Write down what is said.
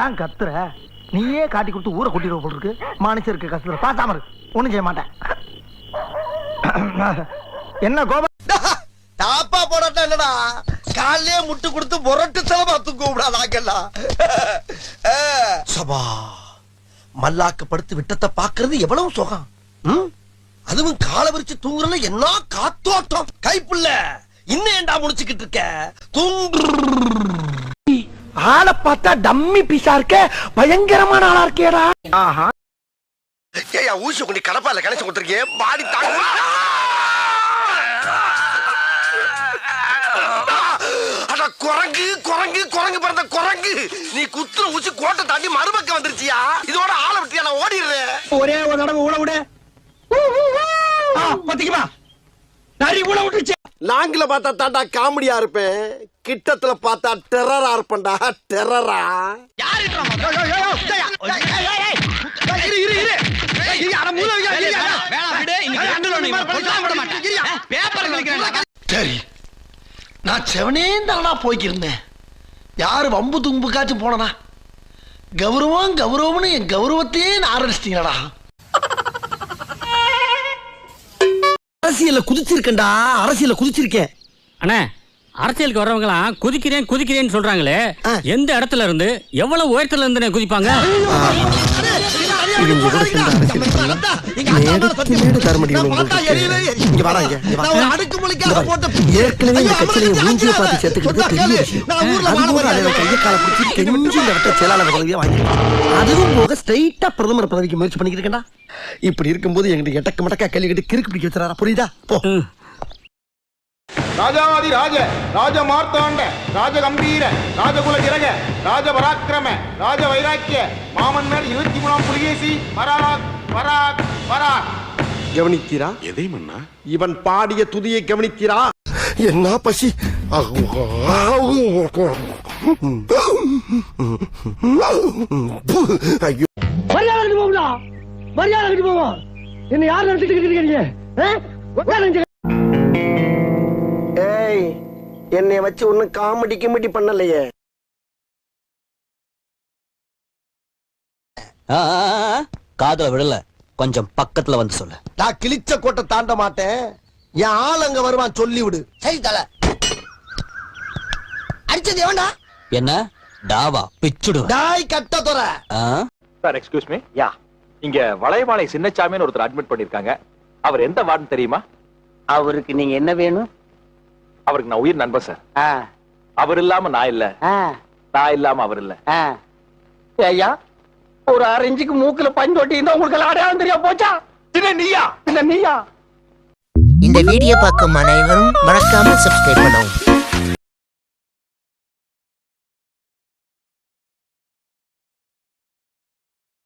ஏன் கத்துற? நீயே காட்டி கொடுத்து ஊரை கூட்டிட்டு போல் இருக்கு. மனுஷருக்கு கஷ்டத்துல பார்த்தாம இருக்கு. ஒண்ணும் செய்ய மாட்டேன். என்ன கோபம்? தாப்பா போடட்டா என்னடா காலையே முட்டு கொடுத்து முரட்டு செலவா தூக்கூடாதாங்கல்லாம். சபா மல்லாக்க படுத்து விட்டத்தை பாக்குறது எவ்வளவு சுகம். அதுவும் காலை விரிச்சு தூங்குறல என்ன காத்தோட்டம். கைப்புள்ள இன்னும் ஏண்டா முடிச்சுக்கிட்டு இருக்க? ஆளை பார்த்தா டம்மி பீஸா இருக்க, பயங்கரமான ஆளா இருக்கேடா. ஆஹா, ஏயா ஊசி கொண்டு கடப்பால கணேச கொடுத்துருக்கே பாடி தாங்க. குரங்கு குரங்கு குரங்கு பிறந்த குரங்கு, நீ குத்துற ஊசி கோட்டை தாண்டி மறுபக்கம் வந்துருச்சியா? இதோட ஆளை விட்டியா? நான் ஓடிடுறேன். ஒரே ஒரு தடவை ஊழ விடு. பத்திக்குமா நரி ஊழ விட்டுருச்சு. லாங்கில பார்த்தா தாண்டா காமெடியா இருப்பேன், கிட்டத்துல பார்த்தா டெரரா இருப்பேன்டா. டெரரா சரி, நான் செவனே தானா போய்க்கிருந்தேன். யாரு வம்பு தும்புக்காச்சும் போனா கௌரவம் கௌரவம்னு என் கௌரவத்தையே நான் ஆரம்பிச்சிட்டீங்களா? அரசியல குதிச்சிருக்கேன்டா, அரசியல குதிச்சிருக்கேன். அண்ணா, அரசியலுக்கு வர்றவங்களாம் குதிக்கிறேன் குதிக்கிறேன்னு சொல்றாங்களே, எந்த இடத்துல இருந்து எவ்வளவு உயரத்துல இருந்து குதிப்பாங்க? ஏற்கனவே இந்த கட்சியில மூஞ்சிய பார்த்து சேர்த்துக்கிட்டு பெரிய விஷயம். கையை கால பிடிச்சி கெஞ்சி இந்த வட்ட செயலாளர் பதவியை வாங்கி, அதுவும் போக ஸ்ட்ரைட்டா பிரதமர் பதவிக்கு முயற்சி பண்ணிக்கிட்டு இருக்கேன்டா. இப்படி இருக்கும்போது எங்கிட்ட எட்டக்க மட்டக்கா கேள்வி கிட்ட கிறுக்கு பிடிக்க வச்சுறாரா? புரியுதா? போ. ராஜாவாதி ராஜ ராஜ மார்த்தாண்ட ராஜ கம்பீர ராஜகுல திரக ராஜ பராக்கிரம ராஜ வைராக்கிய மாமன்னர் 23ஆம் புலிகேசி பராக் பராக் பராக். கவனித்தீரா? எதை மன்னா? இவன் பாடிய துதியை கவனித்தீரா? என்ன பசி! ஐயோ, மரியாதை போகுதா? மரியாதை போவோம். என்ன யார் நினைச்சிட்டு இருக்கீங்க? ஏய், என்னைய வச்சு ஒன்னும் காமெடி கிமெடி பண்ணலையே. காதுல விடல, கொஞ்சம் பக்கத்துல வந்து சொல்லு. நான் கிழிச்ச கோட்டை தாண்ட மாட்டேன். என் ஆள் அங்க வருவான், சொல்லி விடு. சரி தல. அடிச்சது எவன்டா? என்ன டாவா பிச்சுடு. டாய் கட்ட தொற. Sir, excuse me. யா, இங்க வளையமாலை சின்னச்சாமின்னு ஒருத்தர் அட்மிட் பண்ணிருக்காங்க. அவர் எந்த வார்டுன்னு தெரியுமா? அவருக்கு நீங்க என்ன வேணும்? அவருக்கு நான் உயிர் நண்பன் சார். அவர் இல்லாம நான் இல்ல, நான் இல்லாம அவர் இல்ல. ஐயா, ஒரு 6 இன்ச்சுக்கு மூக்குல பஞ்சு ஒட்டி இருந்தா உங்களுக்கு அடையாளம் தெரியா போச்சா? நீயா? நீயா? இந்த வீடியோ பார்க்கும் அனைவரும் மறக்காம சப்ஸ்கிரைப் பண்ணவும்.